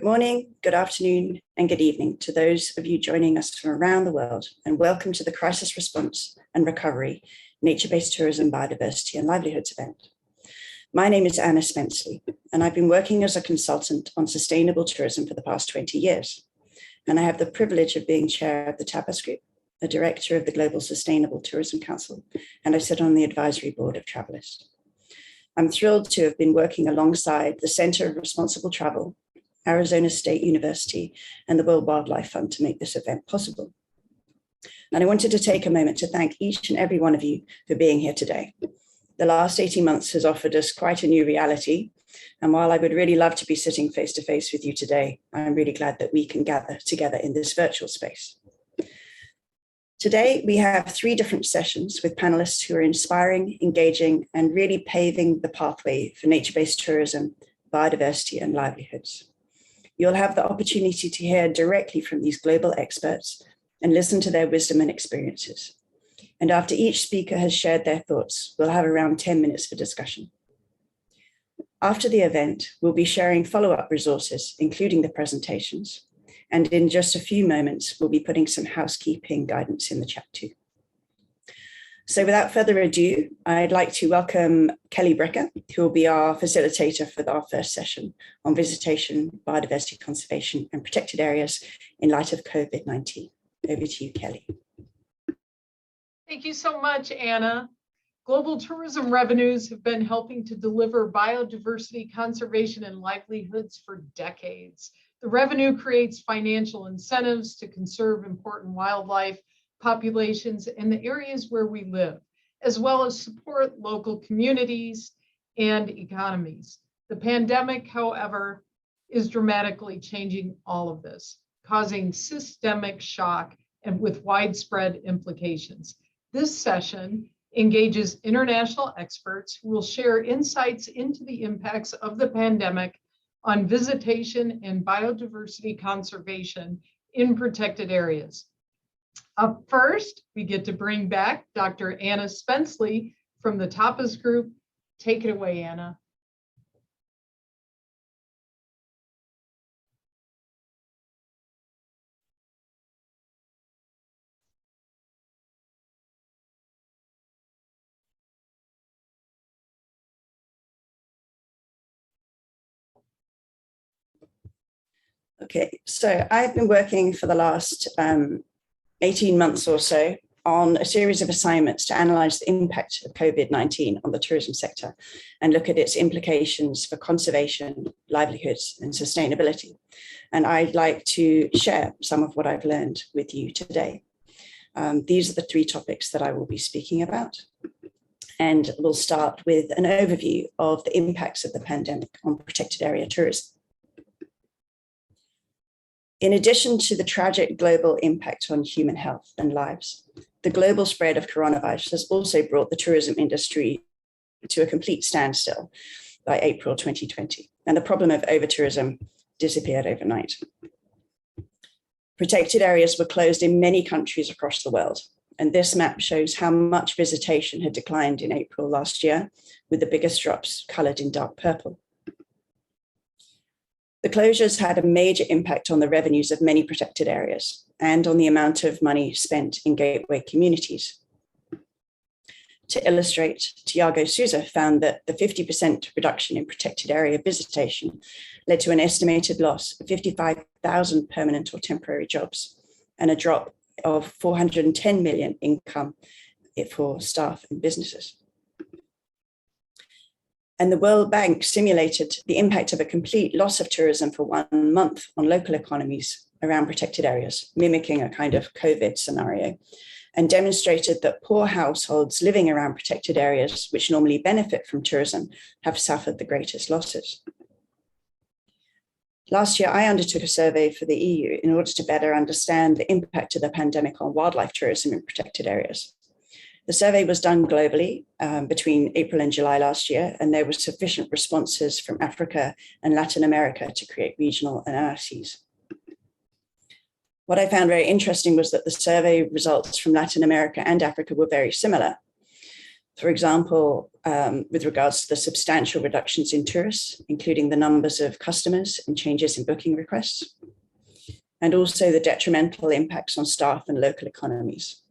Good morning, good afternoon, and good evening to those of you joining us from around the world, and welcome to the Crisis Response and Recovery Nature-Based Tourism, Biodiversity and Livelihoods event. My name is Anna Spenceley, and I've been working as a consultant on sustainable tourism for the past 20 years. And I have the privilege of being chair of the Tapas Group, a director of the Global Sustainable Tourism Council, and I sit on the advisory board of Travelist. I'm thrilled to have been working alongside the Center of Responsible Travel, Arizona State University, and the World Wildlife Fund to make this event possible. And I wanted to take a moment to thank each and every one of you for being here today. The last 18 months has offered us quite a new reality. And while I would really love to be sitting face to face with you today, I'm really glad that we can gather together in this virtual space. Today, we have 3 different sessions with panelists who are inspiring, engaging, and really paving the pathway for nature-based tourism, biodiversity, and livelihoods. You'll have the opportunity to hear directly from these global experts and listen to their wisdom and experiences. And after each speaker has shared their thoughts, we'll have around 10 minutes for discussion. After the event, we'll be sharing follow-up resources, including the presentations. And in just a few moments, we'll be putting some housekeeping guidance in the chat too. So without further ado, I'd like to welcome Kelly Brecker, who will be our facilitator for our first session on visitation, biodiversity conservation, and protected areas in light of COVID-19. Over to you, Kelly. Thank you so much, Anna. Global tourism revenues have been helping to deliver biodiversity conservation and livelihoods for decades. The revenue creates financial incentives to conserve important wildlife populations in the areas where we live, as well as support local communities and economies. The pandemic, however, is dramatically changing all of this, causing systemic shock and with widespread implications. This session engages international experts who will share insights into the impacts of the pandemic on visitation and biodiversity conservation in protected areas. Up first, we get to bring back Dr. Anna Spenceley from the Tapas Group. Take it away, Anna. Okay, so I've been working for the last 18 months or so on a series of assignments to analyze the impact of COVID-19 on the tourism sector and look at its implications for conservation, livelihoods, and sustainability. And I'd like to share some of what I've learned with you today. These are the 3 topics that I will be speaking about. And we'll start with an overview of the impacts of the pandemic on protected area tourism. In addition to the tragic global impact on human health and lives, the global spread of coronavirus has also brought the tourism industry to a complete standstill by April 2020, and the problem of over-tourism disappeared overnight. Protected areas were closed in many countries across the world, and this map shows how much visitation had declined in April last year, with the biggest drops colored in dark purple. The closures had a major impact on the revenues of many protected areas and on the amount of money spent in gateway communities. To illustrate, Tiago Souza found that the 50% reduction in protected area visitation led to an estimated loss of 55,000 permanent or temporary jobs and a drop of 410 million income for staff and businesses. And the World Bank simulated the impact of a complete loss of tourism for 1 month on local economies around protected areas, mimicking a kind of COVID scenario, and demonstrated that poor households living around protected areas, which normally benefit from tourism, have suffered the greatest losses. Last year, I undertook a survey for the EU in order to better understand the impact of the pandemic on wildlife tourism in protected areas. The survey was done globally between April and July last year, and there were sufficient responses from Africa and Latin America to create regional analyses. What I found very interesting was that the survey results from Latin America and Africa were very similar. For example, with regards to the substantial reductions in tourists, including the numbers of customers and changes in booking requests, and also the detrimental impacts on staff and local economies.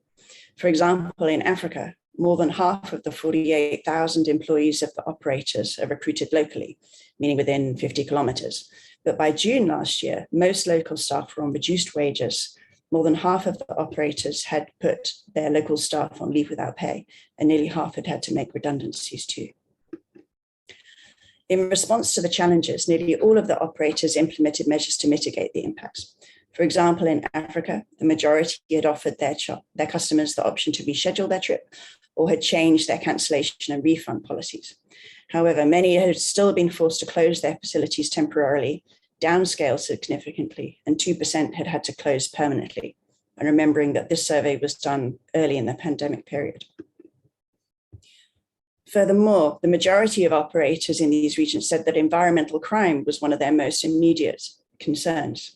For example, in Africa, more than half of the 48,000 employees of the operators are recruited locally, meaning within 50 kilometers. But by June last year, most local staff were on reduced wages. More than half of the operators had put their local staff on leave without pay, and nearly half had had to make redundancies too. In response to the challenges, nearly all of the operators implemented measures to mitigate the impacts. For example, in Africa, the majority had offered their customers the option to reschedule their trip or had changed their cancellation and refund policies. However, many had still been forced to close their facilities temporarily, downscale significantly, and 2% had had to close permanently. And remembering that this survey was done early in the pandemic period. Furthermore, the majority of operators in these regions said that environmental crime was one of their most immediate concerns.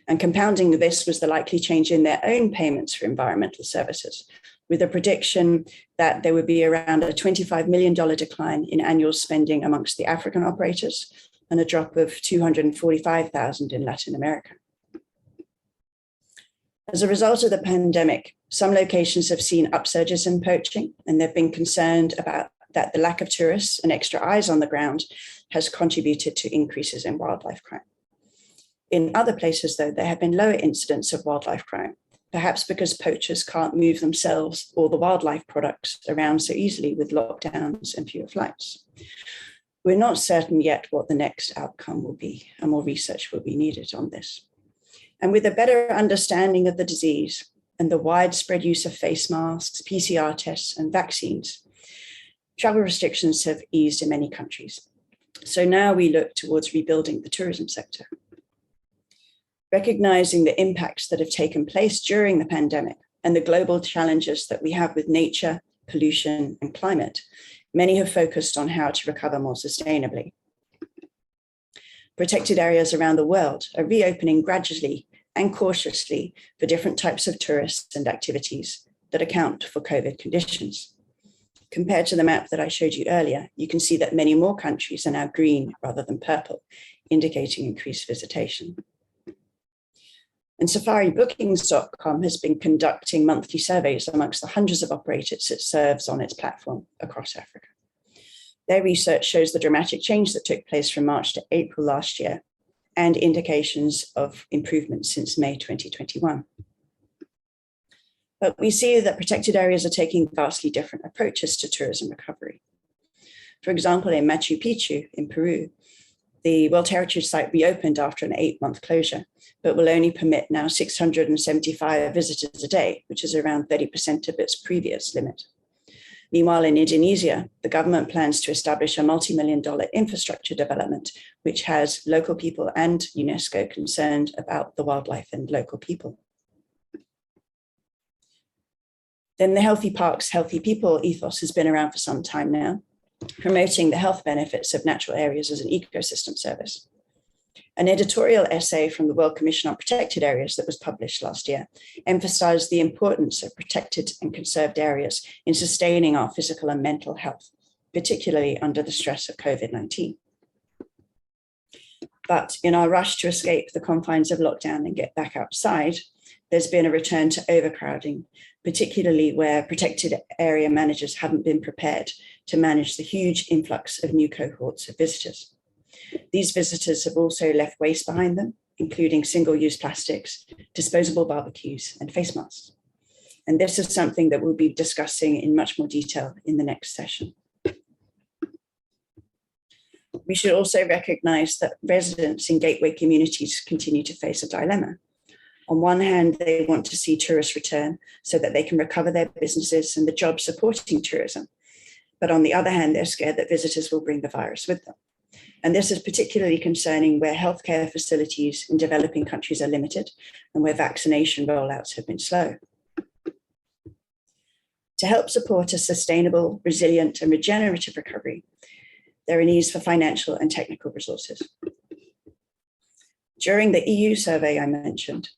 And compounding this was the likely change in their own payments for environmental services, with a prediction that there would be around a $25 million decline in annual spending amongst the African operators and a drop of 245,000 in Latin America. As a result of the pandemic, some locations have seen upsurges in poaching, and they've been concerned about that the lack of tourists and extra eyes on the ground has contributed to increases in wildlife crime. In other places, though, there have been lower incidents of wildlife crime, perhaps because poachers can't move themselves or the wildlife products around so easily with lockdowns and fewer flights. We're not certain yet what the next outcome will be, and more research will be needed on this. And with a better understanding of the disease and the widespread use of face masks, PCR tests, and vaccines, travel restrictions have eased in many countries. So now we look towards rebuilding the tourism sector. Recognizing the impacts that have taken place during the pandemic and the global challenges that we have with nature, pollution, and climate, many have focused on how to recover more sustainably. Protected areas around the world are reopening gradually and cautiously for different types of tourists and activities that account for COVID conditions. Compared to the map that I showed you earlier, you can see that many more countries are now green rather than purple, indicating increased visitation. And SafariBookings.com has been conducting monthly surveys amongst the hundreds of operators it serves on its platform across Africa. Their research shows the dramatic change that took place from March to April last year and indications of improvement since May 2021. But we see that protected areas are taking vastly different approaches to tourism recovery. For example, in Machu Picchu in Peru, the World Heritage Site reopened after an 8-month closure, but will only permit now 675 visitors a day, which is around 30% of its previous limit. Meanwhile, in Indonesia, the government plans to establish a multi-million-dollar infrastructure development, which has local people and UNESCO concerned about the wildlife and local people. Then the Healthy Parks, Healthy People ethos has been around for some time now, promoting the health benefits of natural areas as an ecosystem service. An editorial essay from the World Commission on Protected Areas that was published last year emphasized the importance of protected and conserved areas in sustaining our physical and mental health, particularly under the stress of COVID-19. But in our rush to escape the confines of lockdown and get back outside, there's been a return to overcrowding, particularly where protected area managers haven't been prepared to manage the huge influx of new cohorts of visitors. These visitors have also left waste behind them, including single-use plastics, disposable barbecues, and face masks. And this is something that we'll be discussing in much more detail in the next session. We should also recognize that residents in gateway communities continue to face a dilemma. On one hand, they want to see tourists return so that they can recover their businesses and the jobs supporting tourism. But on the other hand, they're scared that visitors will bring the virus with them. And this is particularly concerning where healthcare facilities in developing countries are limited and where vaccination rollouts have been slow. To help support a sustainable, resilient, and regenerative recovery, there are needs for financial and technical resources. During the EU survey I mentioned,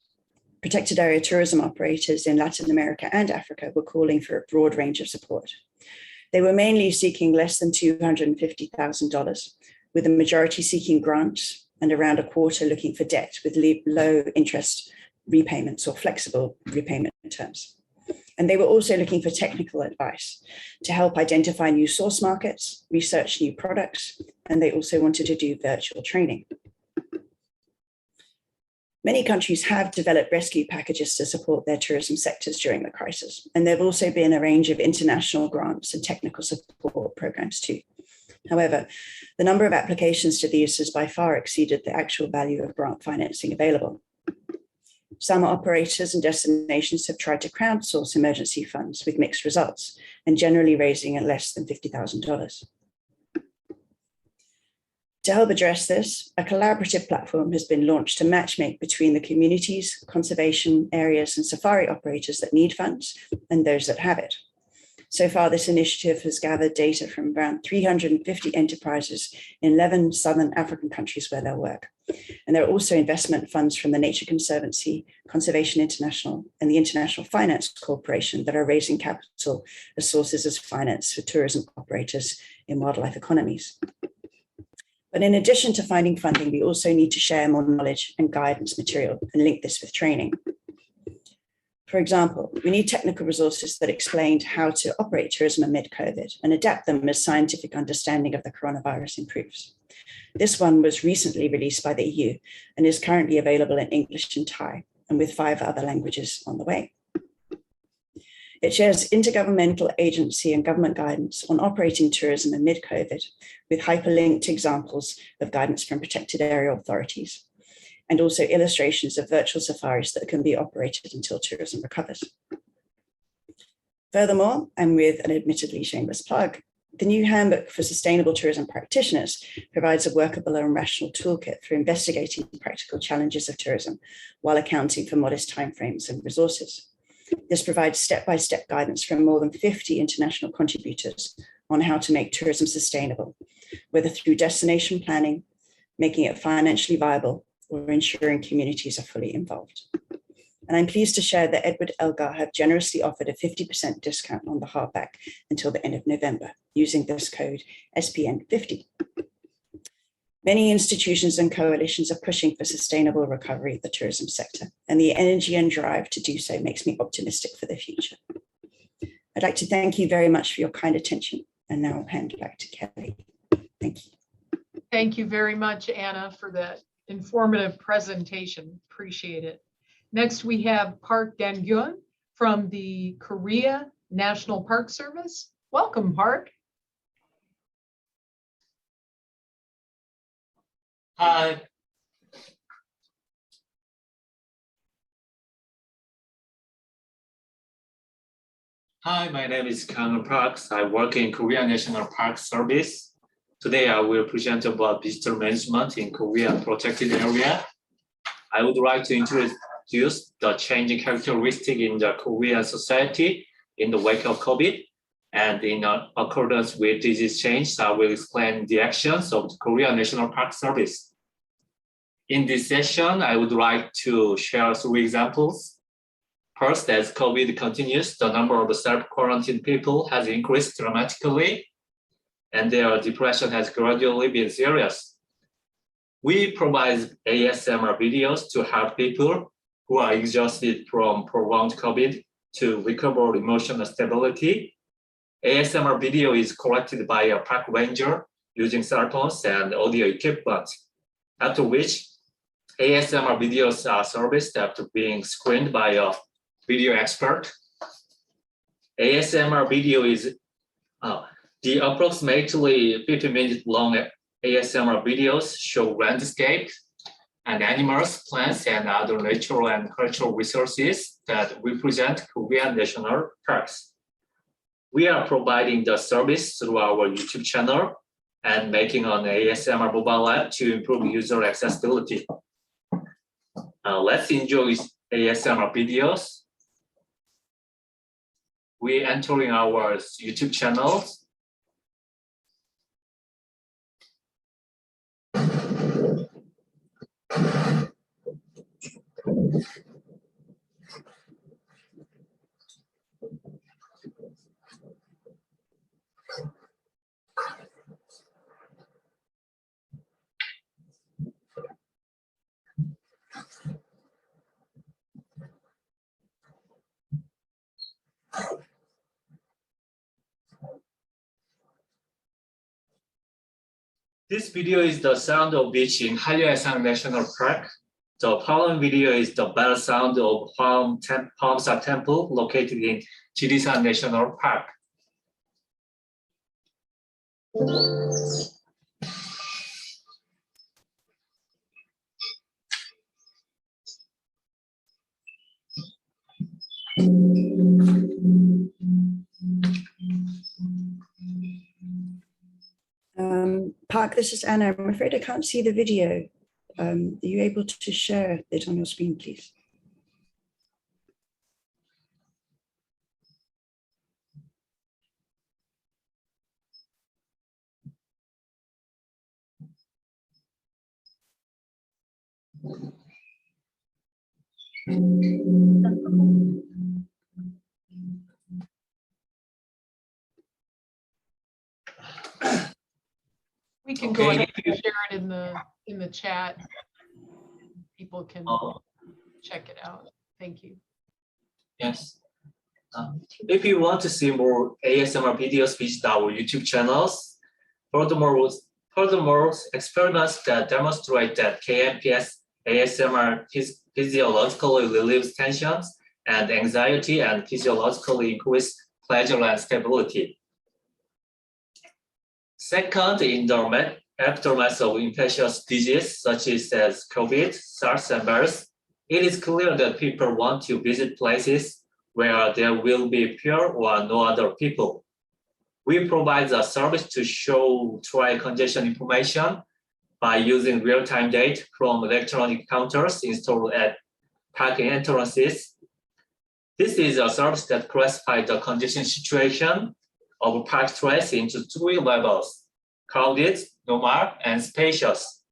protected area tourism operators in Latin America and Africa were calling for a broad range of support. They were mainly seeking less than $250,000, with the majority seeking grants and around a quarter looking for debt with low interest repayments or flexible repayment terms. And they were also looking for technical advice to help identify new source markets, research new products, and they also wanted to do virtual training. Many countries have developed rescue packages to support their tourism sectors during the crisis, and there have also been a range of international grants and technical support programs too. However, the number of applications to these has by far exceeded the actual value of grant financing available. Some operators and destinations have tried to crowdsource emergency funds with mixed results and generally raising at less than $50,000. To help address this, a collaborative platform has been launched to matchmake between the communities, conservation areas, and safari operators that need funds and those that have it. So far, this initiative has gathered data from around 350 enterprises in 11 Southern African countries where they work. And there are also investment funds from the Nature Conservancy, Conservation International, and the International Finance Corporation that are raising capital as sources of finance for tourism operators in wildlife economies. But in addition to finding funding, we also need to share more knowledge and guidance material and link this with training. For example, we need technical resources that explain how to operate tourism amid COVID and adapt them as scientific understanding of the coronavirus improves. This one was recently released by the EU and is currently available in English and Thai, and with 5 other languages on the way. It shares intergovernmental agency and government guidance on operating tourism amid COVID, with hyperlinked examples of guidance from protected area authorities, and also illustrations of virtual safaris that can be operated until tourism recovers. Furthermore, and with an admittedly shameless plug, the new Handbook for Sustainable Tourism Practitioners provides a workable and rational toolkit for investigating practical challenges of tourism while accounting for modest timeframes and resources. This provides step-by-step guidance from more than 50 international contributors on how to make tourism sustainable, whether through destination planning, making it financially viable, or ensuring communities are fully involved. And I'm pleased to share that Edward Elgar have generously offered a 50% discount on the hardback until the end of November, using this code SPN50. Many institutions and coalitions are pushing for sustainable recovery of the tourism sector, and the energy and drive to do so makes me optimistic for the future. I'd like to thank you very much for your kind attention, and now I'll hand back to Kelly. Thank you. Thank you very much, Anna, for that informative presentation. Appreciate it. Next, we have Park Dan-gyun from the Korea National Park Service. Welcome, Park. Hi. Hi, my name is Kang Park. I work in Korea National Park Service. Today, I will present about visitor management in Korea protected area. I would like to introduce the changing characteristic in the Korean society in the wake of COVID. And in accordance with disease change, I will explain the actions of the Korea National Park Service. In this session, I would like to share 3 examples. First, as COVID continues, the number of self-quarantined people has increased dramatically, and their depression has gradually been serious. We provide ASMR videos to help people who are exhausted from prolonged COVID to recover emotional stability. ASMR video is collected by a park ranger using cell phones and audio equipment, after which ASMR videos are serviced after being screened by a video expert. ASMR video is the approximately 50-minute long ASMR videos show landscape and animals, plants, and other natural and cultural resources that represent Korean national parks. We are providing the service through our YouTube channel and making an ASMR mobile app to improve user accessibility. Let's enjoy ASMR videos. We entering our YouTube channel. This video is the sound of beach in Han류해상 National Park. The following video is the bell sound of Hwangsa Temple located in Ji리산 National Park. Park, this is Anna. I'm afraid I can't see the video. Are you able to share it on your screen, please? We can go ahead and share it in the chat. People can check it out. Thank you. Yes. If you want to see more ASMR videos, visit our YouTube channels. Furthermore, experiments that demonstrate that KNPS ASMR physiologically relieves tensions and anxiety and physiologically increase pleasure and stability. Second, in the aftermath of infectious disease such as COVID, SARS, and MERS, it is clear that people want to visit places where there will be fewer or no other people. We provide a service to show trial congestion information by using real-time data from electronic counters installed at parking entrances. This is a service that classifies the congestion situation of park stress into 3 levels: crowded, normal, and spacious,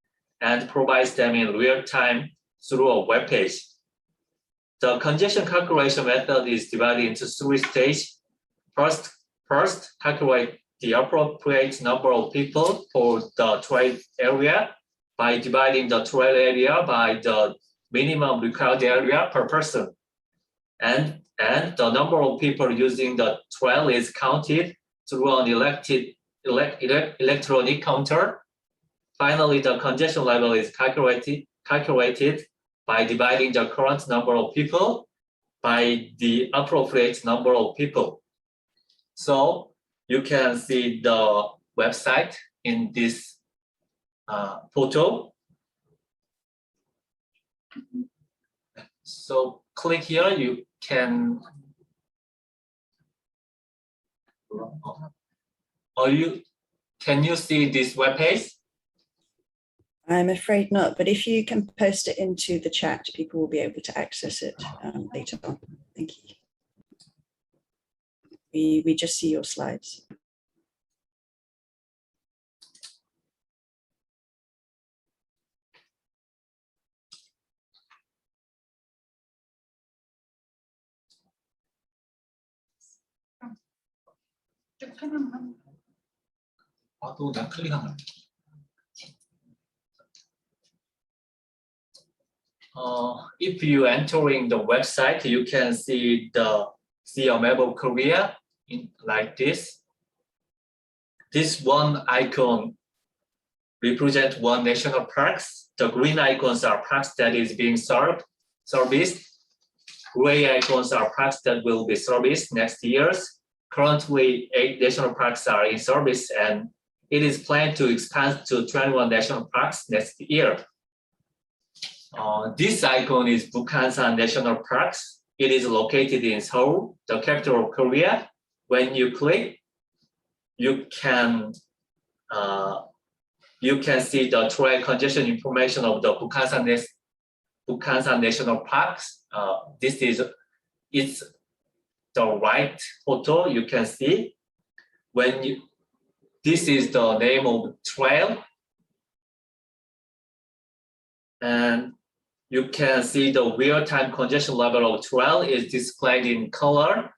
and provides them in real time through a web page. The congestion calculation method is divided into 3 stages. First, calculate the appropriate number of people for the trail area by dividing the trail area by the minimum required area per person. And the number of people using the trail is counted through an electronic counter. Finally, the congestion level is calculated by dividing the current number of people by the appropriate number of people. So you can see the website in this photo. So click here, you can can you see this web page? I'm afraid not, but if you can post it into the chat, people will be able to access it later on. Thank you. We just see your slides. If you entering the website, you can see a map of Korea like this. This one icon represents 1 national parks. The green icons are parks that is being serviced. Gray icons are parks that will be serviced next years. Currently, 8 national parks are in service, and it is planned to expand to 21 national parks next year. This icon is Bukhansan National Parks. It is located in Seoul, the capital of Korea. When you click, you can see the trail congestion information of the Bukhansan National Parks. It's the right photo you can see. This is the name of the trail, and you can see the real-time congestion level of trail is displayed in color.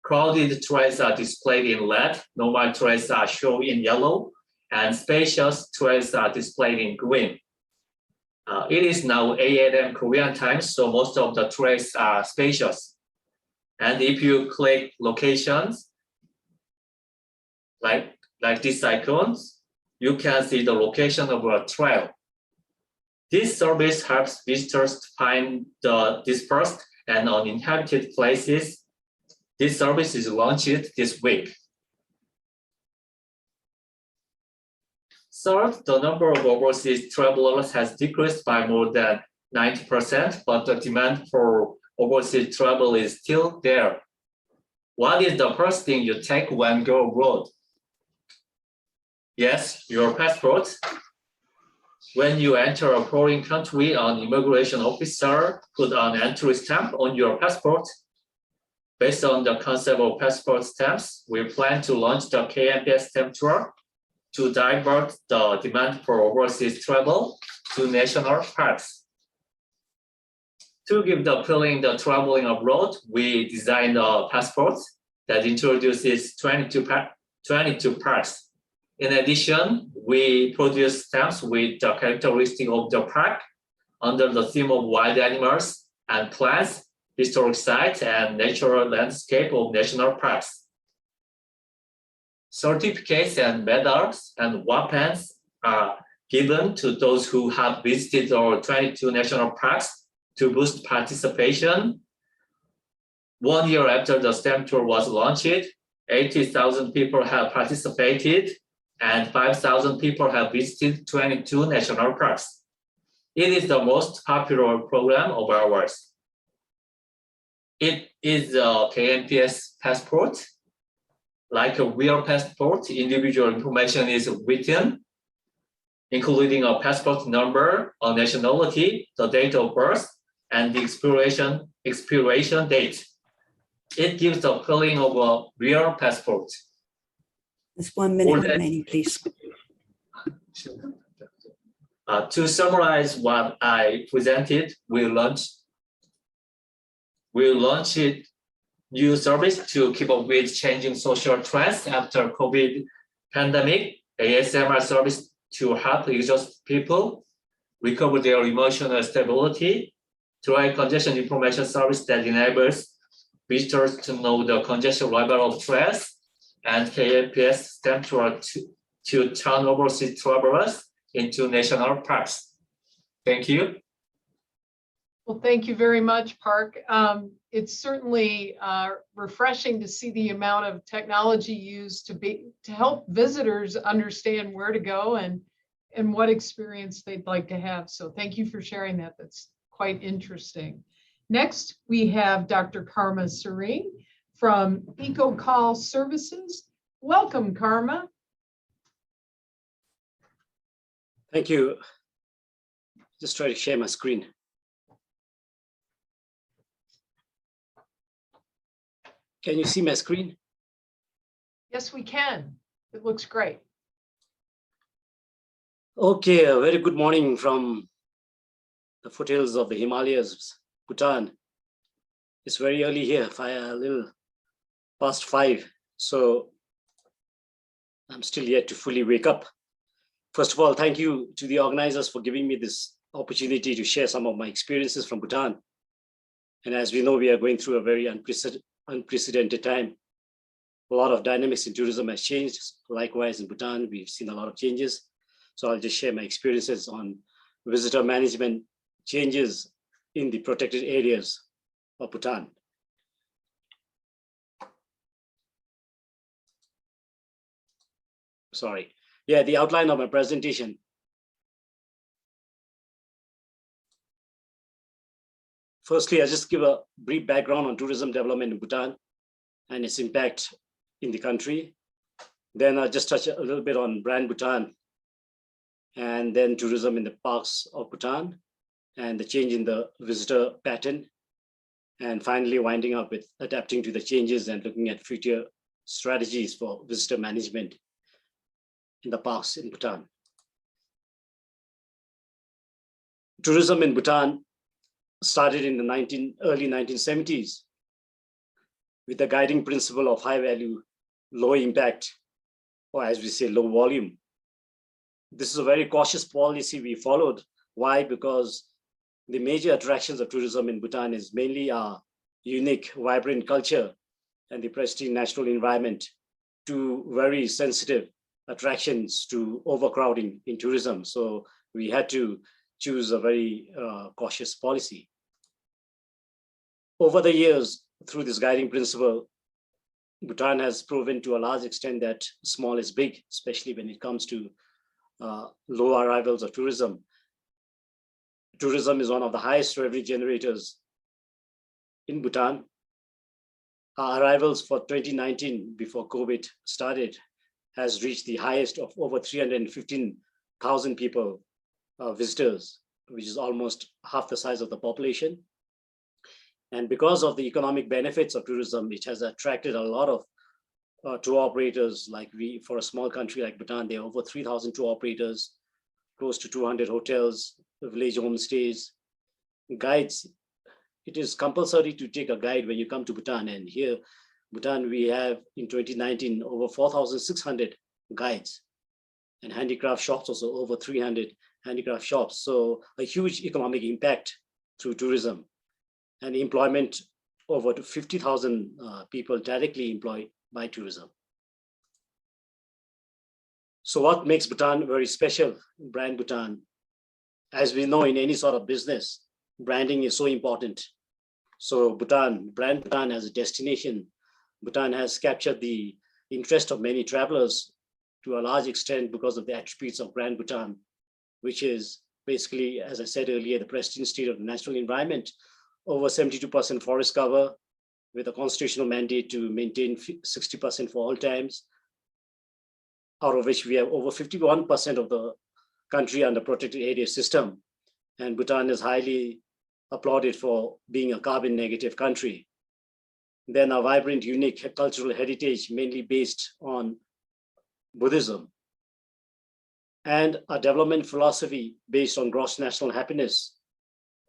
Crowded trails are displayed in red, normal trails are shown in yellow, and spacious trails are displayed in green. It is now 8 a.m. Korean time, so most of the trails are spacious. And if you click locations, like these icons, you can see the location of a trail. This service helps visitors to find the dispersed and uninhabited places. This service is launched this week. Third, the number of overseas travelers has decreased by more than 90%, but the demand for overseas travel is still there. What is the first thing you take when go abroad? Yes, your passport. When you enter a foreign country, an immigration officer put an entry stamp on your passport. Based on the concept of passport stamps, we plan to launch the KMPS stamp tour to divert the demand for overseas travel to national parks. To give the feeling of traveling abroad, we designed a passport that introduces 22 parks. In addition, we produce stamps with the characteristic of the park under the theme of wild animals and plants, historic sites, and natural landscape of national parks. Certificates and medals and weapons are given to those who have visited our 22 national parks to boost participation. 1 year after the stamp tour was launched, 80,000 people have participated and 5,000 people have visited 22 national parks. It is the most popular program of ours. It is a KMPS passport. Like a real passport, individual information is written, including a passport number, a nationality, the date of birth, and the expiration date. It gives the feeling of a real passport. There's 1 minute remaining, please. To summarize what I presented, we launched new service to keep up with changing social trends after COVID pandemic, ASMR service to help exhausted people recover their emotional stability, dry congestion information service that enables visitors to know the congestion level of trails, and KMPS stamp tour to turn overseas travelers into national parks. Thank you. Well, thank you very much, Park. It's certainly refreshing to see the amount of technology used to help visitors understand where to go and what experience they'd like to have. So thank you for sharing that. That's quite interesting. Next, we have Dr. Karma Sering from EcoCall Services. Welcome, Karma. Thank you. Just try to share my screen. Can you see my screen? Yes, we can. It looks great. Okay, a very good morning from the foothills of the Himalayas, Bhutan. It's very early here, a little past 5. So I'm still yet to fully wake up. First of all, thank you to the organizers for giving me this opportunity to share some of my experiences from Bhutan. And as we know, we are going through a very unprecedented time. A lot of dynamics in tourism has changed. Likewise, in Bhutan, we've seen a lot of changes. So I'll just share my experiences on visitor management changes in the protected areas of Bhutan. Sorry. Yeah, the outline of my presentation. Firstly, I'll just give a brief background on tourism development in Bhutan and its impact in the country. Then I'll just touch a little bit on brand Bhutan, and then tourism in the parks of Bhutan and the change in the visitor pattern. And finally, winding up with adapting to the changes and looking at future strategies for visitor management in the parks in Bhutan. Tourism in Bhutan started in the early 1970s with the guiding principle of high value, low impact, or as we say, low volume. This is a very cautious policy we followed. Why? Because the major attractions of tourism in Bhutan is mainly our unique, vibrant culture and the pristine natural environment, two very sensitive attractions to overcrowding in tourism. So we had to choose a very cautious policy. Over the years, through this guiding principle, Bhutan has proven to a large extent that small is big, especially when it comes to low arrivals of tourism. Tourism is one of the highest revenue generators in Bhutan. Our arrivals for 2019, before COVID started, has reached the highest of over 315,000 people, visitors, which is almost half the size of the population. And because of the economic benefits of tourism, it has attracted a lot of tour operators. Like for a small country like Bhutan, there are over 3,000 tour operators, close to 200 hotels, village homestays, guides. It is compulsory to take a guide when you come to Bhutan. And here, Bhutan, we have in 2019 over 4,600 guides, and handicraft shops also over 300 handicraft shops. So a huge economic impact through tourism, and employment over to 50,000 people directly employed by tourism. So what makes Bhutan very special, brand Bhutan? As we know, in any sort of business, branding is so important. So brand Bhutan as a destination, Bhutan has captured the interest of many travelers to a large extent because of the attributes of brand Bhutan, which is basically, as I said earlier, the pristine state of the natural environment, over 72% forest cover, with a constitutional mandate to maintain 60% for all times, out of which we have over 51% of the country under protected area system. And Bhutan is highly applauded for being a carbon negative country. Then a vibrant, unique cultural heritage, mainly based on Buddhism, and a development philosophy based on gross national happiness,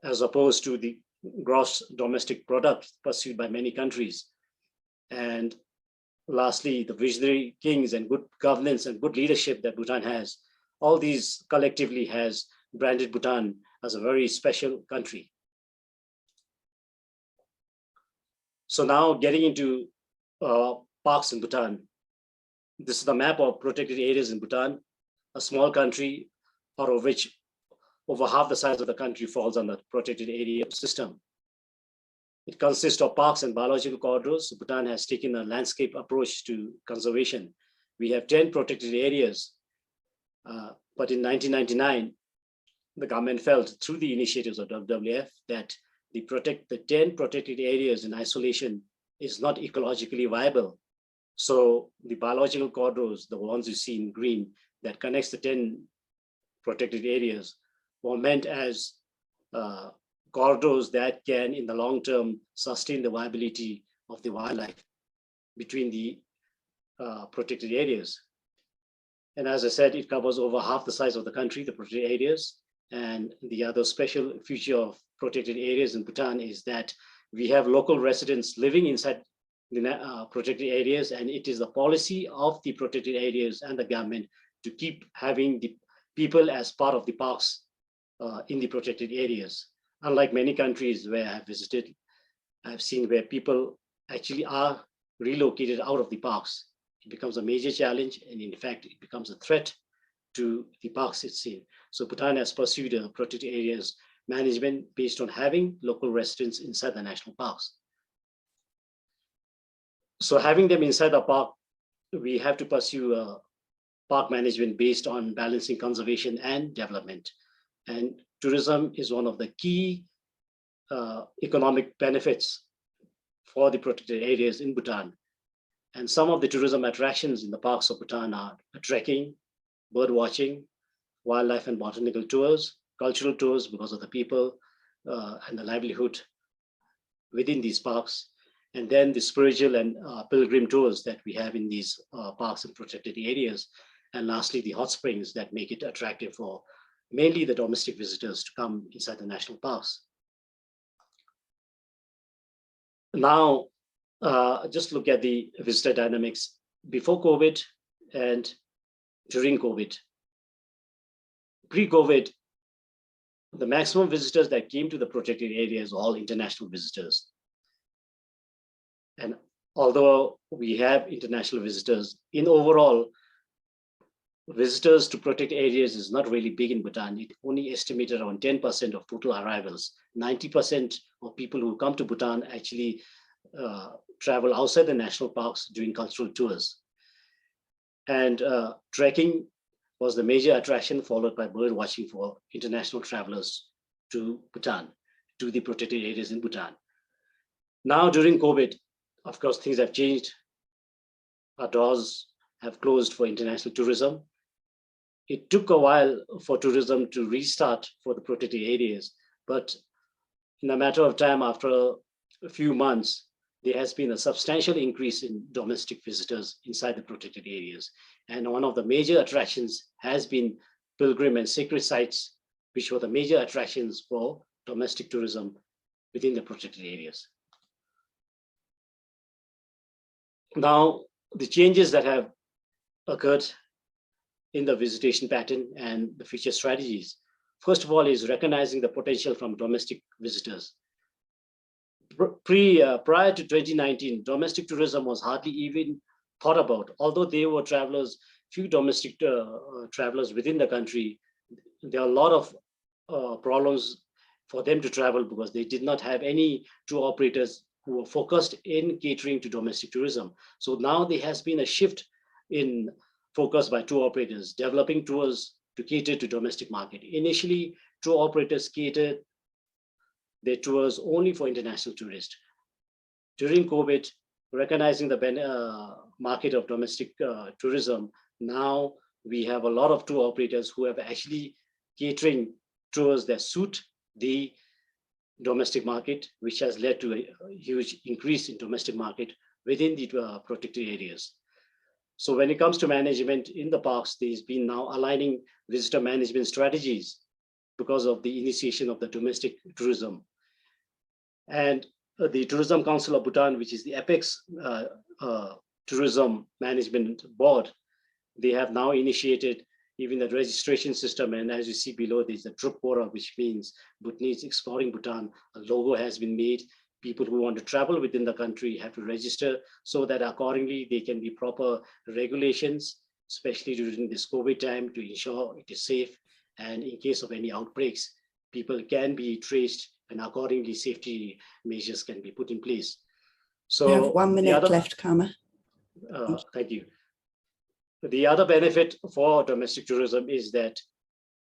as opposed to the gross domestic product pursued by many countries. And lastly, the visionary kings and good governance and good leadership that Bhutan has. All these collectively has branded Bhutan as a very special country. So now getting into parks in Bhutan. This is the map of protected areas in Bhutan, a small country, out of which over half the size of the country falls under the protected area system. It consists of parks and biological corridors. Bhutan has taken a landscape approach to conservation. We have 10 protected areas, but in 1999, the government felt through the initiatives of WWF that the 10 protected areas in isolation is not ecologically viable. So the biological corridors, the ones you see in green, that connects the 10 protected areas, were meant as corridors that can, in the long term, sustain the viability of the wildlife between the protected areas. And as I said, it covers over half the size of the country, the protected areas. And the other special feature of protected areas in Bhutan is that we have local residents living inside the protected areas, and it is the policy of the protected areas and the government to keep having the people as part of the parks in the protected areas. Unlike many countries where I've visited, I've seen where people actually are relocated out of the parks. It becomes a major challenge, and in fact, it becomes a threat to the parks it's in. So Bhutan has pursued a protected areas management based on having local residents inside the national parks. So having them inside the park, we have to pursue park management based on balancing conservation and development. And tourism is one of the key economic benefits for the protected areas in Bhutan. And some of the tourism attractions in the parks of Bhutan are trekking, bird watching, wildlife and botanical tours, cultural tours because of the people and the livelihood within these parks, and then the spiritual and pilgrim tours that we have in these parks and protected areas. And lastly, the hot springs that make it attractive for mainly the domestic visitors to come inside the national parks. Now, just look at the visitor dynamics before COVID and during COVID. Pre-COVID, the maximum visitors that came to the protected areas were all international visitors. And although we have international visitors, in overall, visitors to protected areas is not really big in Bhutan. It only estimated around 10% of total arrivals. 90% of people who come to Bhutan actually travel outside the national parks during cultural tours. And trekking was the major attraction, followed by bird watching for international travelers to Bhutan, to the protected areas in Bhutan. Now during COVID, of course, things have changed. Our doors have closed for international tourism. It took a while for tourism to restart for the protected areas, but in a matter of time, after a few months, there has been a substantial increase in domestic visitors inside the protected areas. And one of the major attractions has been pilgrim and sacred sites, which were the major attractions for domestic tourism within the protected areas. Now, the changes that have occurred in the visitation pattern and the future strategies, first of all, is recognizing the potential from domestic visitors. Prior to 2019, domestic tourism was hardly even thought about. Although there were travelers, few domestic travelers within the country, there are a lot of problems for them to travel because they did not have any tour operators who were focused in catering to domestic tourism. So now there has been a shift in focus by tour operators, developing tours to cater to domestic market. Initially, tour operators catered their tours only for international tourists. During COVID, recognizing the market of domestic tourism, now we have a lot of tour operators who have actually catering tours that suit the domestic market, which has led to a huge increase in domestic market within the protected areas. So when it comes to management in the parks, there's been now aligning visitor management strategies because of the initiation of the domestic tourism. And the Tourism Council of Bhutan, which is the apex tourism management board, they have now initiated even the registration system. And as you see below, there's a Drup Quora, which means Bhutanese Exploring Bhutan. A logo has been made. People who want to travel within the country have to register so that accordingly there can be proper regulations, especially during this COVID time, to ensure it is safe. And in case of any outbreaks, people can be traced and accordingly safety measures can be put in place. So we have 1 minute left, Karma. Thank you. The other benefit for domestic tourism is that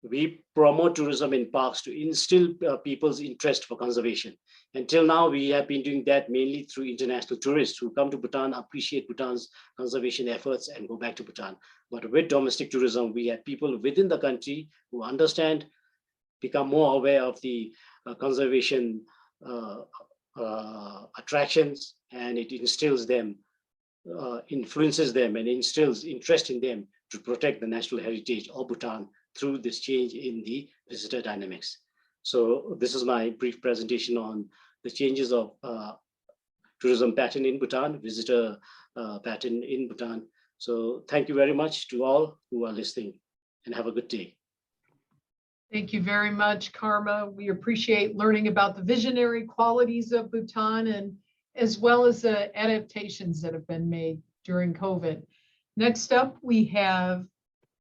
we promote tourism in parks to instill people's interest for conservation. Until now, we have been doing that mainly through international tourists who come to Bhutan, appreciate Bhutan's conservation efforts and go back to Bhutan. But with domestic tourism, we have people within the country who understand, become more aware of the conservation attractions, and it instills them, influences them and instills interest in them to protect the national heritage of Bhutan through this change in the visitor dynamics. So this is my brief presentation on the changes of tourism pattern in Bhutan, visitor pattern in Bhutan. So thank you very much to all who are listening, and have a good day. Thank you very much, Karma. We appreciate learning about the visionary qualities of Bhutan, and as well as the adaptations that have been made during COVID. Next up, we have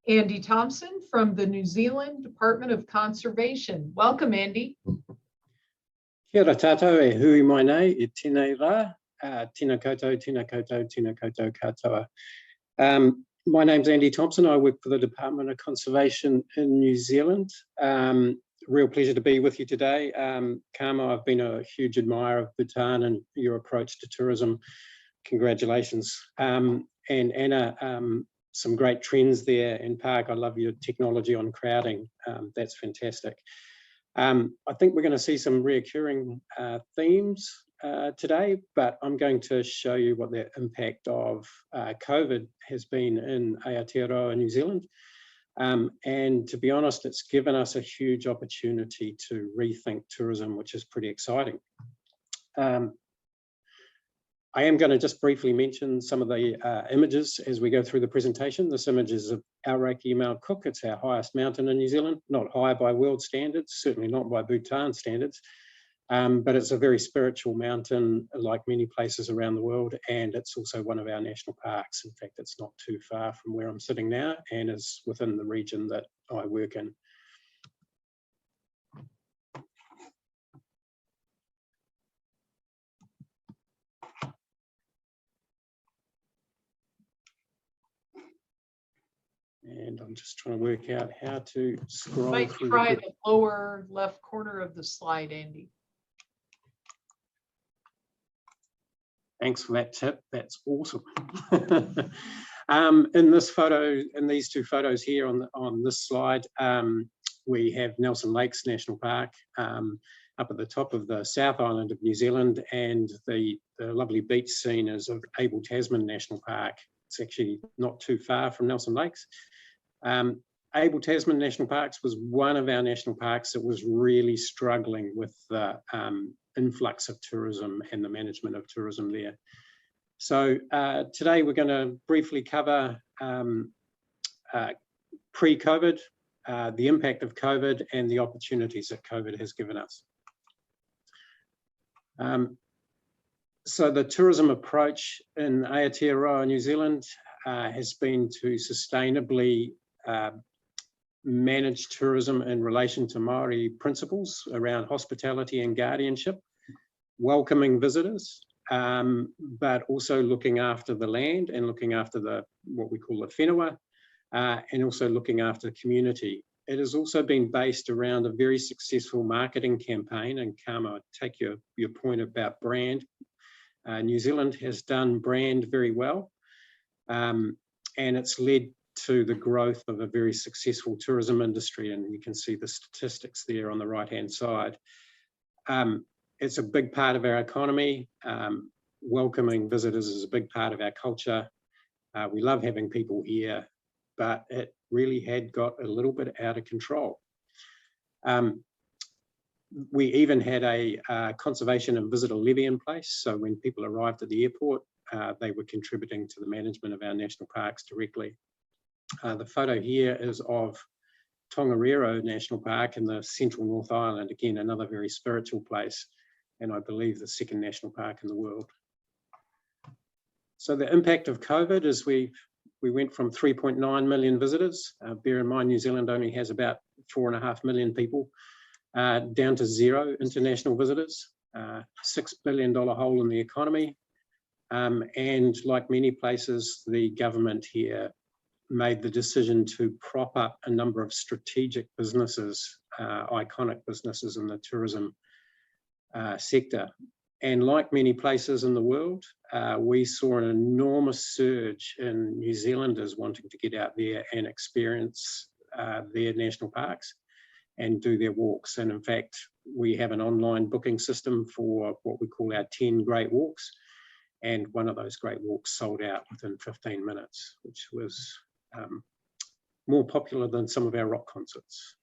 Andy Thompson from the New Zealand Department of Conservation. Welcome, Andy. Kia ora tātou e hui mai nei, e tēnei rā, tēnā koutou, tēnā koutou, tēnā koutou katoa. My name's Andy Thompson. I work for the Department of Conservation in New Zealand. Real pleasure to be with you today. Karma, I've been a huge admirer of Bhutan and your approach to tourism. Congratulations. And Anna, some great trends there in Park. I love your technology on crowding. That's fantastic. I think we're going to see some reoccurring themes today, but I'm going to show you what the impact of COVID has been in Aotearoa, New Zealand. And to be honest, it's given us a huge opportunity to rethink tourism, which is pretty exciting. I am going to just briefly mention some of the images as we go through the presentation. This image is of Aoraki Mount Cook. It's our highest mountain in New Zealand, not high by world standards, certainly not by Bhutan standards, But it's a very spiritual mountain, like many places around the world, and it's also one of our national parks. In fact, it's not too far from where I'm sitting now and is within the region that I work in. And I'm just trying to work out how to scroll Might through. try the lower left corner of the slide, Andy. Thanks for that tip. That's awesome. In this photo, in these two photos here on this slide, we have Nelson Lakes National Park up at the top of the South Island of New Zealand, and the lovely beach scene is of Abel Tasman National Park. It's actually not too far from Nelson Lakes. Abel Tasman National Parks was one of our national parks that was really struggling with the influx of tourism and the management of tourism there. So today we're going to briefly cover pre-COVID, the impact of COVID and the opportunities that COVID has given us. So the tourism approach in Aotearoa, New Zealand, has been to sustainably manage tourism in relation to Māori principles around hospitality and guardianship, welcoming visitors, but also looking after the land and looking after what we call the whenua, and also looking after the community. It has also been based around a very successful marketing campaign, and Karma, I take your point about brand. New Zealand has done brand very well, and it's led to the growth of a very successful tourism industry, and you can see the statistics there on the right-hand side. It's a big part of our economy. Welcoming visitors is a big part of our culture. We love having people here, but it really had got a little bit out of control. We even had a conservation and visitor levy in place, so when people arrived at the airport, they were contributing to the management of our national parks directly. The photo here is of Tongariro National Park in the central North Island, again, another very spiritual place, and I believe the second national park in the world. So the impact of COVID is we went from 3.9 million visitors. Bear in mind, New Zealand only has about 4.5 million people, down to 0 international visitors, $6 billion hole in the economy. And like many places, the government here made the decision to prop up a number of strategic businesses, iconic businesses in the tourism sector. And like many places in the world, we saw an enormous surge in New Zealanders wanting to get out there and experience their national parks and do their walks. And in fact, we have an online booking system for what we call our 10 great walks. And one of those great walks sold out within 15 minutes, which was more popular than some of our rock concerts.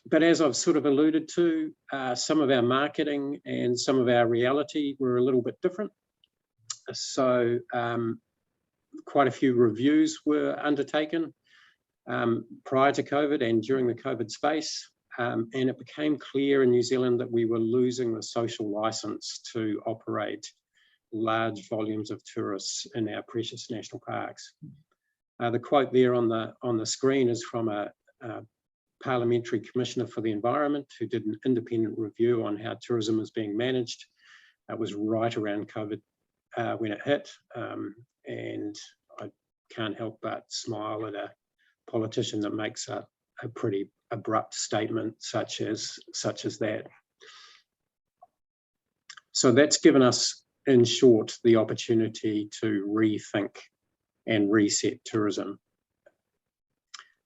But as I've sort of alluded to, some of our marketing and some of our reality were a little bit different. So quite a few reviews were undertaken prior to COVID and during the COVID space. And it became clear in New Zealand that we were losing the social license to operate large volumes of tourists in our precious national parks. The quote there on the screen is from a Parliamentary Commissioner for the Environment who did an independent review on how tourism is being managed. It was right around COVID when it hit, and I can't help but smile at a politician that makes a pretty abrupt statement such as that. So that's given us, in short, the opportunity to rethink and reset tourism.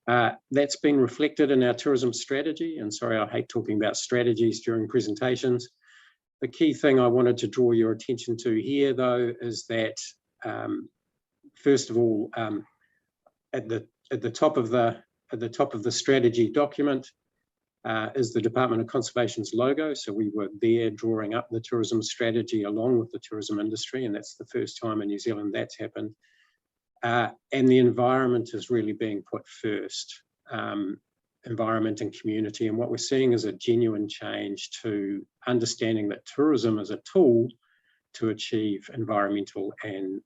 That's been reflected in our tourism strategy, and sorry, I hate talking about strategies during presentations. The key thing I wanted to draw your attention to here, though, is that first of all, at the top of the strategy document is the Department of Conservation's logo. So we were there drawing up the tourism strategy along with the tourism industry, and that's the first time in New Zealand that's happened. And the environment is really being put first. environment and community. And what we're seeing is a genuine change to understanding that tourism is a tool to achieve environmental and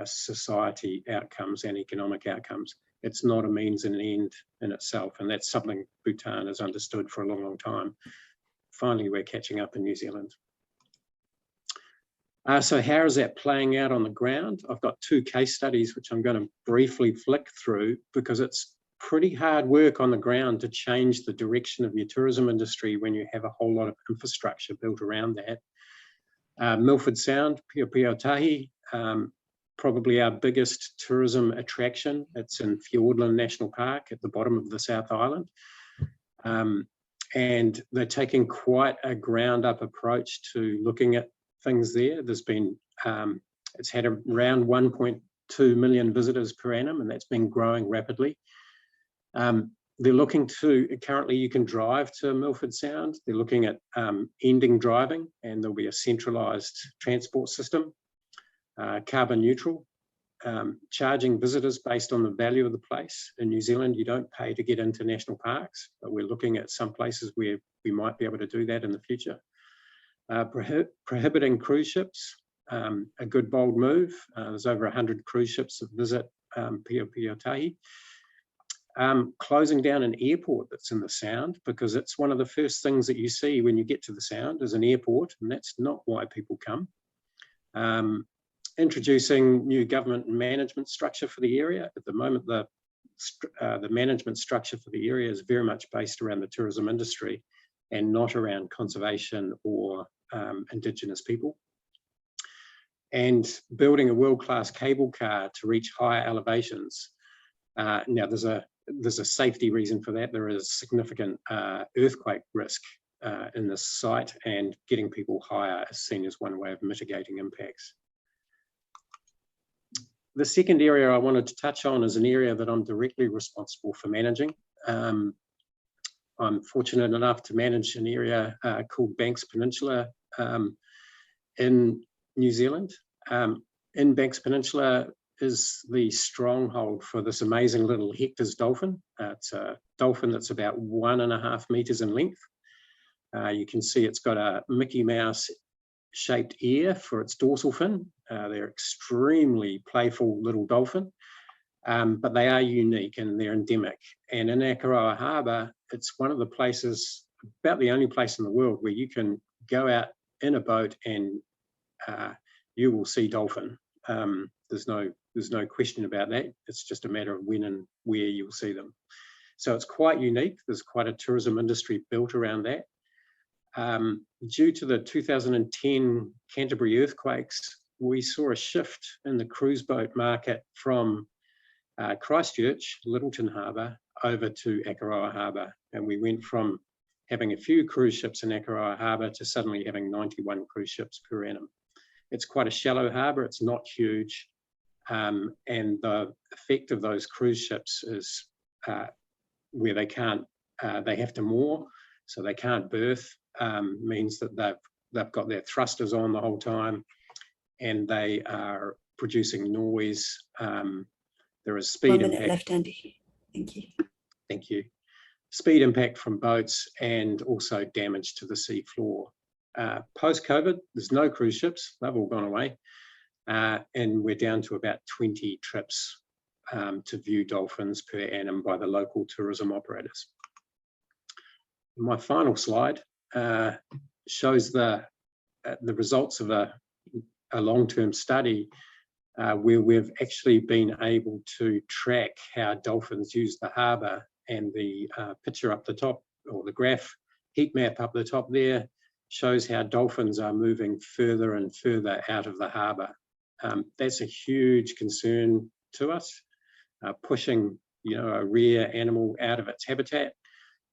society outcomes and economic outcomes. It's not a means and an end in itself. And that's something Bhutan has understood for a long, long time. Finally, we're catching up in New Zealand. So how is that playing out on the ground? I've got 2 case studies, which I'm going to briefly flick through because it's pretty hard work on the ground to change the direction of your tourism industry when you have a whole lot of infrastructure built around that. Milford Sound, Piopiaotahi, probably our biggest tourism attraction. It's in Fiordland National Park at the bottom of the South Island. And they're taking quite a ground up approach to looking at things there. There's been, it's had around 1.2 million visitors per annum, and that's been growing rapidly. They're looking to, currently you can drive to Milford Sound. They're looking at ending driving, and there'll be a centralised transport system, carbon neutral, charging visitors based on the value of the place. In New Zealand, you don't pay to get into national parks, but we're looking at some places where we might be able to do that in the future. Prohibiting cruise ships, a good bold move. There's over 100 cruise ships that visit Piopiaotahi. Closing down an airport that's in the Sound, because it's one of the first things that you see when you get to the Sound is an airport, and that's not why people come. Introducing new government and management structure for the area. At the moment, the management structure for the area is very much based around the tourism industry and not around conservation or Indigenous people. And building a world-class cable car to reach higher elevations. Now, there's a safety reason for that. There is significant earthquake risk in this site, and getting people higher is seen as one way of mitigating impacts. The second area I wanted to touch on is an area that I'm directly responsible for managing. I'm fortunate enough to manage an area called Banks Peninsula in New Zealand. In Banks Peninsula is the stronghold for this amazing little Hector's dolphin. It's a dolphin that's about 1.5 meters in length. You can see it's got a Mickey Mouse shaped ear for its dorsal fin. They're extremely playful little dolphin, but they are unique and they're endemic. And in Akaroa Harbour, it's one of the places, about the only place in the world where you can go out in a boat and you will see dolphin. There's no question about that. It's just a matter of when and where you will see them. So it's quite unique. There's quite a tourism industry built around that. Due to the 2010 Canterbury earthquakes, we saw a shift in the cruise boat market from Christchurch, Littleton Harbour, over to Akaroa Harbour. And we went from having a few cruise ships in Akaroa Harbour to suddenly having 91 cruise ships per annum. It's quite a shallow harbour, it's not huge. And the effect of those cruise ships is where they can't, they have to moor, so they can't berth, means that they've got their thrusters on the whole time and they are producing noise. There is speed 1 minute impact. left, Andy. Thank you. Thank you. Speed impact from boats and also damage to the sea floor. Post-COVID, there's no cruise ships, they've all gone away. And we're down to about 20 trips to view dolphins per annum by the local tourism operators. My final slide shows the results of a long-term study where we've actually been able to track how dolphins use the harbour, and the picture up the top, or the graph heat map up the top there, shows how dolphins are moving further and further out of the harbour. That's a huge concern to us. Pushing, a rare animal out of its habitat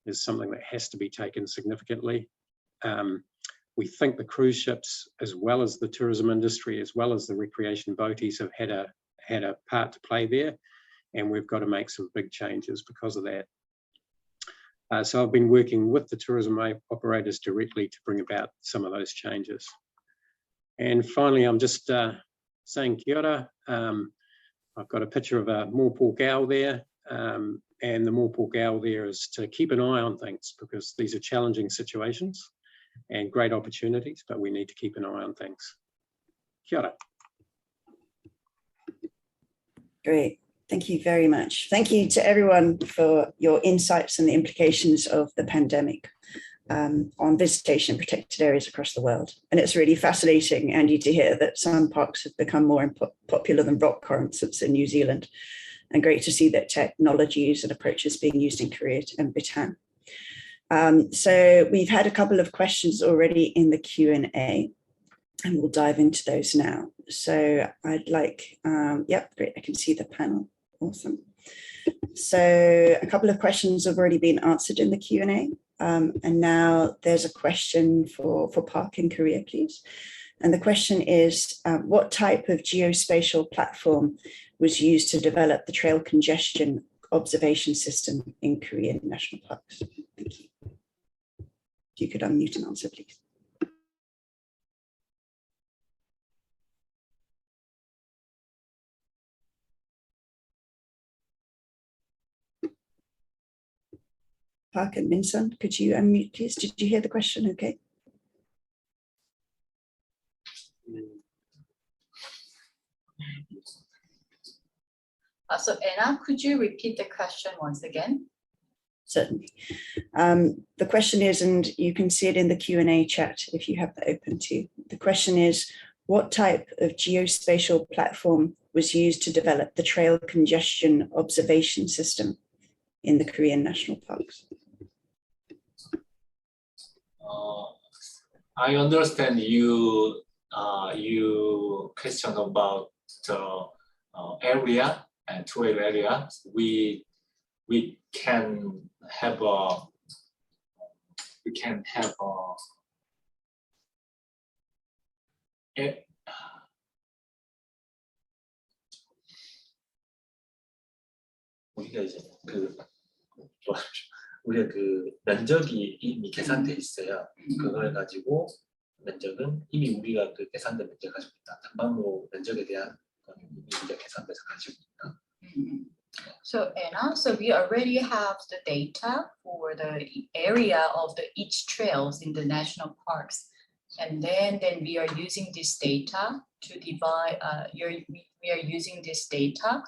is something that has to be taken significantly. We think the cruise ships, as well as the tourism industry, as well as the recreation boaties, have had a part to play there, and we've got to make some big changes because of that. So I've been working with the tourism operators directly to bring about some of those changes. And finally, I'm just saying kia ora. I've got a picture of a moorpork owl there. And the mōpō gal there is to keep an eye on things, because these are challenging situations and great opportunities, but we need to keep an eye on things. Kia ora. Great. Thank you very much. Thank you to everyone for your insights and the implications of the pandemic on visitation in protected areas across the world. And it's really fascinating, Andy, to hear that some parks have become more popular than rock concerts in New Zealand, and great to see that technologies and approaches being used in Korea and Bhutan. So we've had a couple of questions already in the Q&A, and we'll dive into those now. So I'd like, yep, great, I can see the panel. Awesome. So a couple of questions have already been answered in the Q&A. And now there's a question for Park in Korea, please. And the question is, what type of geospatial platform was used to develop the trail congestion observation system in Korean national parks? Thank you. If you could unmute and answer, please. Park and Minsun, could you unmute, please? Did you hear the question? Okay. So Anna, could you repeat the question once again? Certainly. The question is, and you can see it in the Q&A chat if you have that open too. The question is, what type of geospatial platform was used to develop the trail congestion observation system in the Korean national parks? I understand you question about the area and trail area. We can have a 우리가 그 면적이 이미 계산돼 있어요. 그걸 가지고 면적은 이미 우리가 그 계산된 면적 가지고 있다. 단방로 면적에 대한 거는 이미 우리가 계산돼서 가지고 있다. So Anna, so we already have the data for the area of each trails in the national parks, and then we are using this data to divide. We are using this data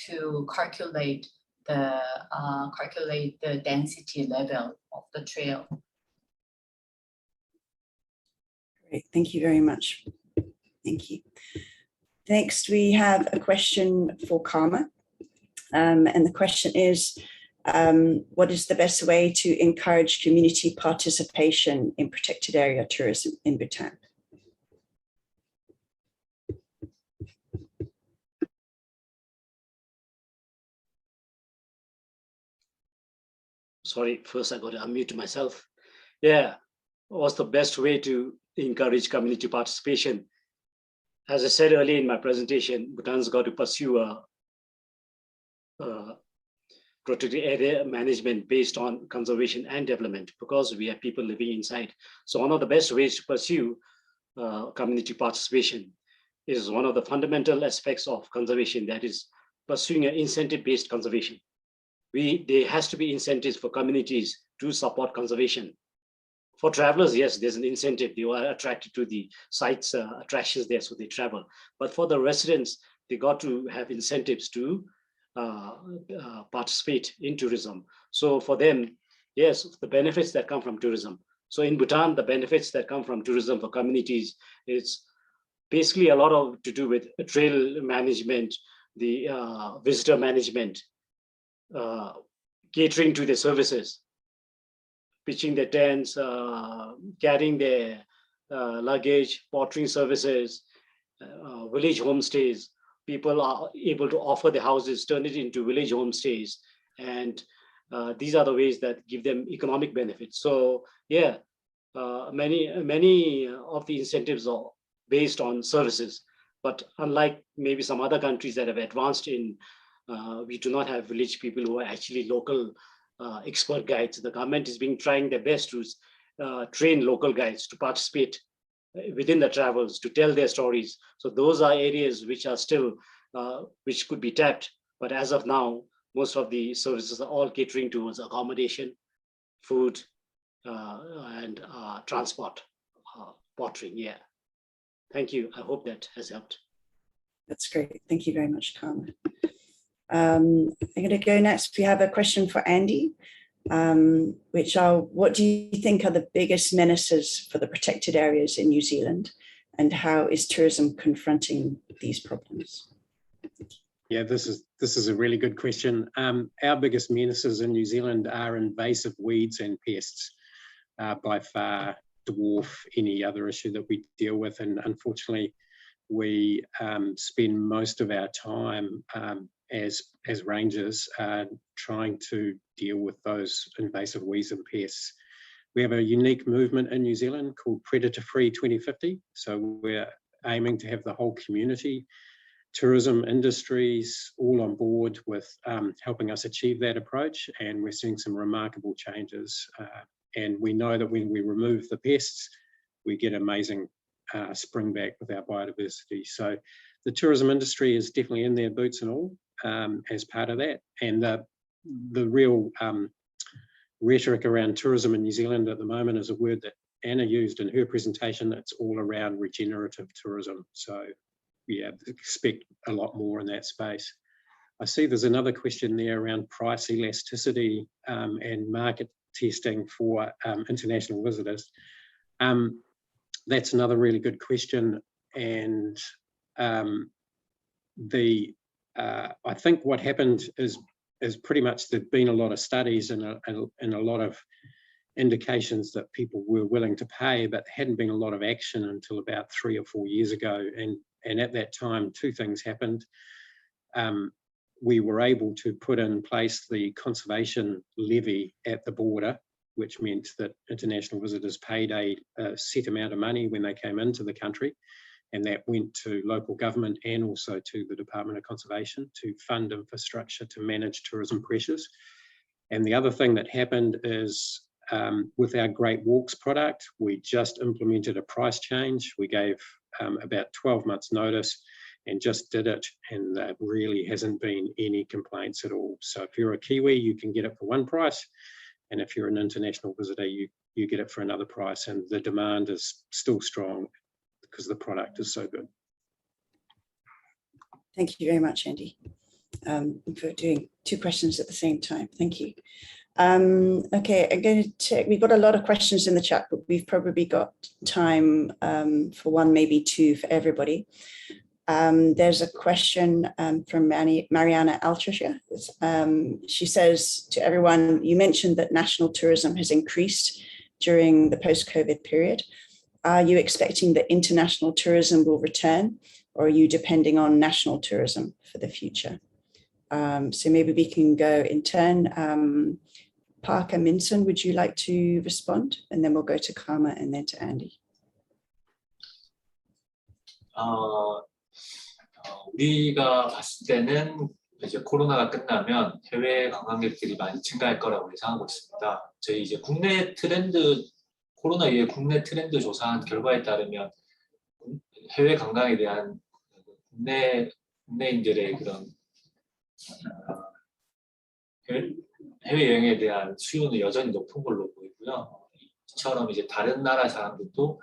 to calculate the density level of the trail. Great, thank you very much. Thank you. Next, we have a question for Karma. And the question is, what is the best way to encourage community participation in protected area tourism in Bhutan? Sorry, first I got to unmute myself. Yeah, what's the best way to encourage community participation? As I said earlier in my presentation, Bhutan's got to pursue a protected area management based on conservation and development, because we have people living inside. So one of the best ways to pursue community participation is one of the fundamental aspects of conservation, that is pursuing an incentive-based conservation. There has to be incentives for communities to support conservation. For travelers, yes, there's an incentive. They are attracted to the sites, attractions there, so they travel. But for the residents, they got to have incentives to participate in tourism. So for them, yes, the benefits that come from tourism. So in Bhutan, the benefits that come from tourism for communities, it's basically a lot of to do with trail management, the visitor management, catering to their services, pitching their tents, carrying their luggage, portering services, village homestays. People are able to offer their houses, turn it into village homestays. And these are the ways that give them economic benefits. So yeah, many of the incentives are based on services. But unlike maybe some other countries that have advanced in, we do not have village people who are actually local expert guides. The government is trying their best to train local guides to participate within the travels, to tell their stories. So those are areas which are still, which could be tapped. But as of now, most of the services are all catering towards accommodation, food, and transport, pottery. Yeah. Thank you. I hope that has helped. That's great. Thank you very much, Karma. I'm going to go next. We have a question for Andy, which are, what do you think are the biggest menaces for the protected areas in New Zealand, and how is tourism confronting these problems? Yeah, this is a really good question. Our biggest menaces in New Zealand are invasive weeds and pests, by far dwarf any other issue that we deal with. And unfortunately, we spend most of our time as rangers trying to deal with those invasive weeds and pests. We have a unique movement in New Zealand called Predator Free 2050. So we're aiming to have the whole community, tourism industries all on board with helping us achieve that approach. And we're seeing some remarkable changes. And we know that when we remove the pests, we get amazing spring back with our biodiversity. So the tourism industry is definitely in their boots and all as part of that. And the real rhetoric around tourism in New Zealand at the moment is a word that Anna used in her presentation. It's all around regenerative tourism. So yeah, expect a lot more in that space. I see there's another question there around price elasticity and market testing for international visitors. That's another really good question. And I think what happened is pretty much there've been a lot of studies and a lot of indications that people were willing to pay, but hadn't been a lot of action until about 3 or 4 years ago. And at that time, two things happened. We were able to put in place the conservation levy at the border, which meant that international visitors paid a set amount of money when they came into the country. And that went to local government and also to the Department of Conservation to fund infrastructure to manage tourism pressures. And the other thing that happened is with our Great Walks product, we just implemented a price change. We gave about 12 months notice and just did it. And there really hasn't been any complaints at all. So if you're a Kiwi, you can get it for one price. And if you're an international visitor, you get it for another price. And the demand is still strong because the product is so good. Thank you very much, Andy, for doing two questions at the same time. Thank you. Okay, I'm going to check. We've got a lot of questions in the chat, but we've probably got time for one, maybe two for everybody. There's a question from Mariana Altricia. She says to everyone, you mentioned that national tourism has increased during the post-COVID period. Are you expecting that international tourism will return, or are you depending on national tourism for the future? So maybe we can go in turn. Parker Minson, would you like to respond? And then we'll go to Karma and then to Andy. 우리가 봤을 때는 이제 코로나가 끝나면 해외 관광객들이 많이 증가할 거라고 예상하고 있습니다. 저희 이제 국내 트렌드, 코로나 이후에 국내 트렌드 조사한 결과에 따르면 해외 관광에 대한 국내인들의 그런 해외 여행에 대한 수요는 여전히 높은 걸로 보이고요. 이처럼 이제 다른 나라 사람들도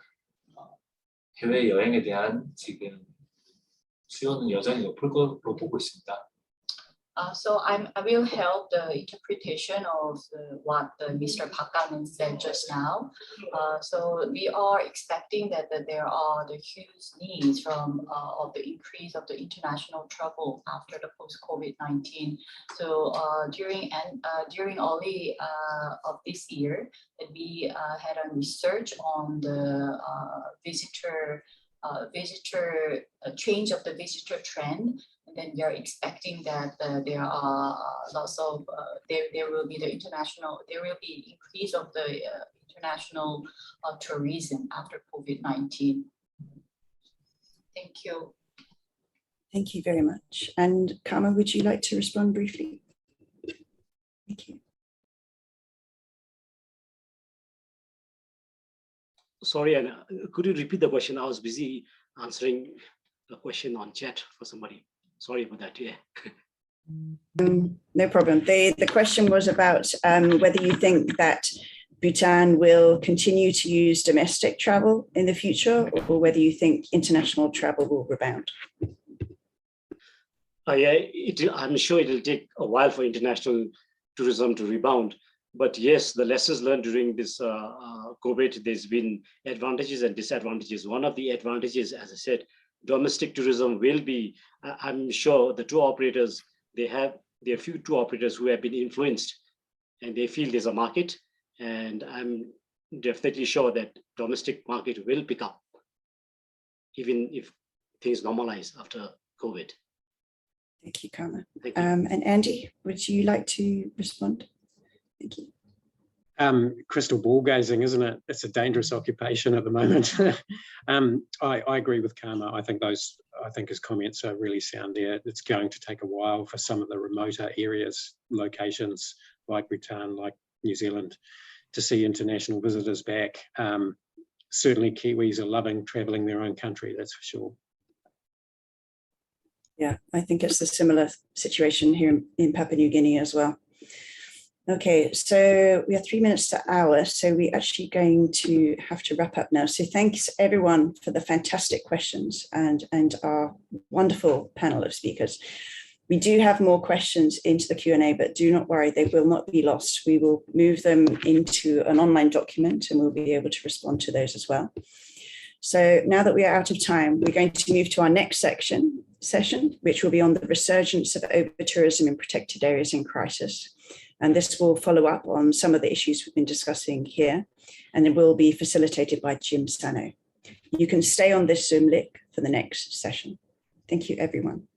해외 여행에 대한 지금 수요는 여전히 높을 걸로 보고 있습니다. So I will help the interpretation of what Mr. Pakanen said just now. So we are expecting that there are the huge needs from of the increase of the international travel after the post-COVID-19. So during early of this year, we had a research on the change of the visitor trend. Then we are expecting that there are lots of there will be increase of the international tourism after COVID-19. Thank you. Thank you very much. And Karma, would you like to respond briefly? Thank you. Sorry, Anna, could you repeat the question? I was busy answering a question on chat for somebody. Sorry about that, yeah. No problem. The question was about whether you think that Bhutan will continue to use domestic travel in the future, or whether you think international travel will rebound. I'm sure it'll take a while for international tourism to rebound. But yes, the lessons learned during this COVID, there's been advantages and disadvantages. One of the advantages, as I said, domestic tourism will be, I'm sure the tour operators, there are few tour operators who have been influenced and they feel there's a market. And I'm definitely sure that domestic market will pick up, even if things normalize after COVID. Thank you, Karma. Thank you. And Andy, would you like to respond? Thank you. Crystal ball gazing, isn't it? It's a dangerous occupation at the moment. I agree with Karma. I think his comments are really sound there. It's going to take a while for some of the remoter areas, locations like Bhutan, like New Zealand, to see international visitors back. Certainly Kiwis are loving traveling their own country, that's for sure. Yeah, I think it's a similar situation here in Papua New Guinea as well. Okay, so we are 3 minutes to hour, so we're actually going to have to wrap up now. So thanks everyone for the fantastic questions and our wonderful panel of speakers. We do have more questions into the Q&A, but do not worry, they will not be lost. We will move them into an online document and we'll be able to respond to those as well. So now that we are out of time, we're going to move to our next session, which will be on the resurgence of over-tourism in protected areas in crisis. And this will follow up on some of the issues we've been discussing here, and it will be facilitated by Jim Sano. You can stay on this Zoom link for the next session. Thank you, everyone.